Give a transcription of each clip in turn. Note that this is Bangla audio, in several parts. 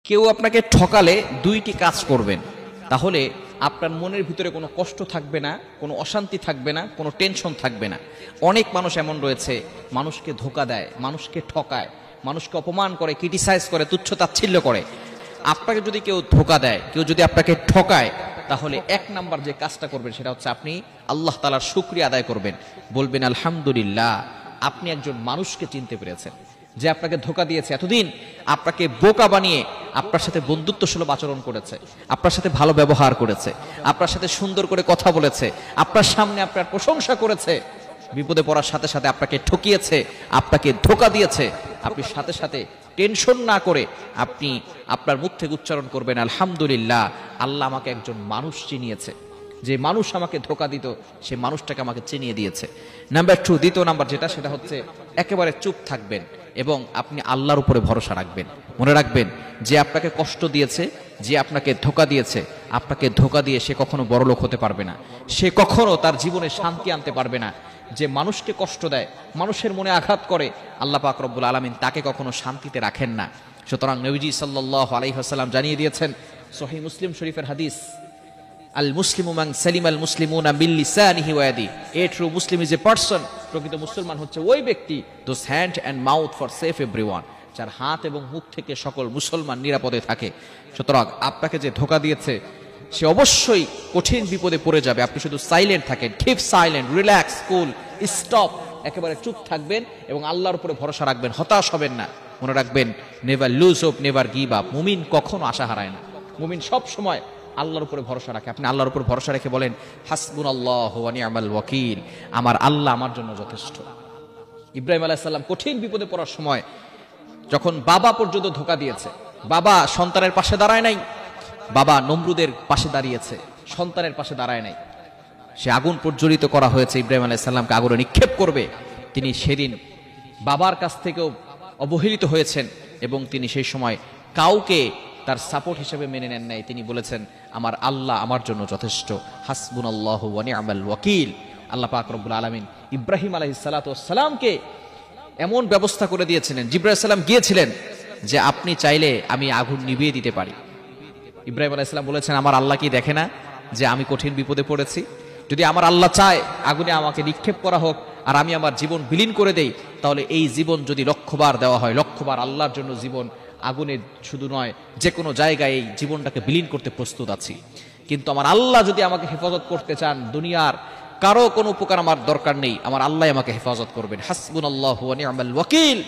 কেউ আপনাকে ঠকালে দুইটি কাজ করবেন, তাহলে আপনার মনের ভিতরে কোনো কষ্ট থাকবে না, কোনো অশান্তি থাকবে না, কোনো টেনশন থাকবে না। অনেক মানুষ এমন রয়েছে, মানুষকে ধোকা দেয়, মানুষকে ঠকায়, মানুষকে অপমান করে, ক্রিটিসাইজ করে, তুচ্ছ-তাচ্ছিল্য করে। আপনাকে যদি কেউ ধোকা দেয়, কেউ যদি আপনাকে ঠকায়, তাহলে এক নাম্বার যে কাজটা করবেন সেটা হচ্ছে আপনি আল্লাহ তাআলার শুকরিয়া আদায় করবেন, বলবেন আলহামদুলিল্লাহ, আপনি একজন মানুষকে চিনতে পেরেছেন যে আপনাকে ধোকা দিয়েছে, এতদিন আপনাকে বোকা বানিয়ে আপনার সাথে বন্ধুত্বসুলভ আচরণ করেছে, আপনার সাথে ভালো ব্যবহার করেছে, আপনার সাথে সুন্দর করে কথা বলেছে, আপনার সামনে আপনার প্রশংসা করেছে, বিপদে পড়ার সাথে সাথে আপনাকে ঠকিয়েছে, আপনাকে ধোকা দিয়েছে। আপনি সাথে সাথে টেনশন না করে আপনি আপনার মুখ থেকে উচ্চারণ করবেন আলহামদুলিল্লাহ, আল্লাহ আমাকে একজন মানুষ চিনিয়েছে, যে মানুষ আমাকে ধোকা দিত সে মানুষটাকে আমাকে চিনিয়ে দিয়েছে। নাম্বার 2, দ্বিতীয় নাম্বার যেটা, সেটা হচ্ছে একেবারে চুপ থাকবেন এবং আপনি আল্লাহর উপরে ভরসা রাখবেন। মনে রাখবেন, যে আপনাকে কষ্ট দিয়েছে, যে আপনাকে ধোকা দিয়েছে, আপনাকে ধোকা দিয়ে সে কখনো বড়লোক হতে পারবে না, সে কখনো তার জীবনে শান্তি আনতে পারবে না। যে মানুষকে কষ্ট দেয়, মানুষের মনে আঘাত করে, আল্লাহ পাক রব্বুল আলামিন তাকে কখনো শান্তিতে রাখেন না। সুতরাং নবীজি সাল্লাল্লাহু আলাইহি ওয়াসাল্লাম জানিয়ে দিয়েছেন, সহিহ মুসলিম শরীফের হাদিস, আল মুসলিমু মান সালিমাল মুসলিমুনা মিন লিসানিহি ওয়া ইয়াদিহি, a true Muslim is a person, প্রকৃত মুসলমান হচ্ছে ওই ব্যক্তি, those hand and mouth for safe everyone, যার হাত এবং মুখ থেকে সকল মুসলমান নিরাপদে থাকে। সুতরাং আপনাকে যে ধোকা দিয়েছে সে অবশ্যই কঠিন বিপদে পড়ে যাবে। আপনি শুধু সাইলেন্ট থাকেন, কিপ সাইলেন্ট, রিল্যাক্স, কুল, স্টপ, একেবারে চুপ থাকবেন এবং আল্লাহর উপরে ভরসা রাখবেন, হতাশ হবেন না। মনে রাখবেন, never lose hope, never give up. মুমিন কখনো আশা হারায় না, মুমিন সব সময় আল্লাহর উপরে ভরসা রাখে। আপনি আল্লাহর উপর ভরসা রেখে বলেন হাসবুনাল্লাহু ওয়া নি'মাল ওয়াকিল, আমার আল্লাহ আমার জন্য যথেষ্ট। ইব্রাহিম আলাইহিস সালাম কঠিন বিপদে পড়ার সময় যখন বাবা পর্যন্ত ধোকা দিয়েছে, বাবা সন্তানের পাশে দাঁড়ায় নাই, বাবা নমরুদের পাশে দাঁড়িয়েছে, সন্তানের পাশে দাঁড়ায় নাই, সে আগুন প্রজ্বলিত করা হয়েছে, ইব্রাহিম আলাইহিস সালামকে আগুনে নিক্ষেপ করবে, তিনি সেদিন বাবার কাছ থেকেও অবহেলিত হয়েছেন এবং তিনি সেই সময় কাউকে তার সাপোর্ট হিসেবে মেনে নেন নাই। তিনি বলেছেন আমার আল্লাহ আমার জন্য যথেষ্ট, হাসবুনাল্লাহু ওয়া নি'মাল ওয়াকিল। আল্লাহ পাক রব্বুল আলামিন ইব্রাহিম আলাইহিস সালাতু ওয়াস সালামকে এমন ব্যবস্থা করে দিয়েছিলেন, জিবরাইল সালাম গিয়েছিলেন যে আপনি চাইলে আমি আগুন নিভিয়ে দিতে পারি। ইব্রাহিম আলাইহিস সালাম বলেছেন আমার আল্লাহ কি দেখে না যে আমি কঠিন বিপদে পড়েছি? যদি আমার আল্লাহ চায় আগুনে আমাকে নিক্ষেপ করা হোক আর আমি আমার জীবন বিলীন করে দেই, তাহলে এই জীবন যদি লক্ষবার দেওয়া হয়, লক্ষবার আল্লাহর জন্য জীবন, আগুনে শুধু নয় যে কোনো জায়গায় এই জীবনটাকে বিলীন করতে প্রস্তুত আছি। কিন্তু আমার আল্লাহ যদি আমাকে হেফাজত করতে চান, দুনিয়ার কারো কোনো উপকার আমার দরকার নেই, আমার আল্লাহ আমাকে হেফাজত করবেন। হাসবুনাল্লাহু ওয়া নি'মাল ওয়াকিল।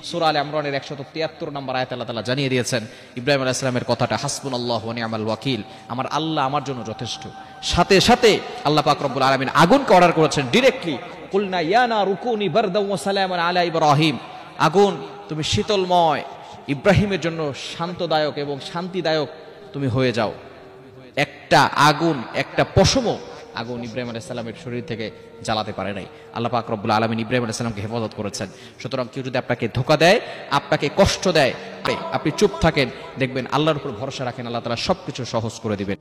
সূরা আলে ইমরানের 173 নম্বর আয়াতে আল্লাহ তাআলা জানিয়ে দিয়েছেন ইব্রাহিম আলাইহিস সালামের কথাটা, হাসবুনাল্লাহু ওয়া নি'মাল ওয়াকিল, আমার আল্লাহ আমার জন্য যথেষ্ট। সাথে সাথে আল্লাহ পাক রব্বুল আলামিন আগুনকে অর্ডার করেছেন ডিরেক্টলি, কুলনা ইয়া নারু কুনি বারদাও ওয়া সালামান আলা ইব্রাহিম, আগুন তুমি শীতলময়, ইব্রাহিমের জন্য শান্তদায়ক এবং শান্তিদায়ক তুমি হয়ে যাও। একটা আগুন, একটা পশমও আগুন ইব্রাহিম আলাইহিস সালামের শরীর থেকে জ্বালাতে পারে নাই। আল্লাহ পাক রব্বুল আলামিন ইব্রাহিম আলাইহিস সালামকে হেফাজত করেছেন। সুতরাং কেউ যদি আপনাকে ধোকা দেয়, আপনাকে কষ্ট দেয়, আপনি চুপ থাকেন, দেখবেন আল্লাহর উপর ভরসা রাখেন, আল্লাহ তাআলা সবকিছু সহজ করে দিবেন।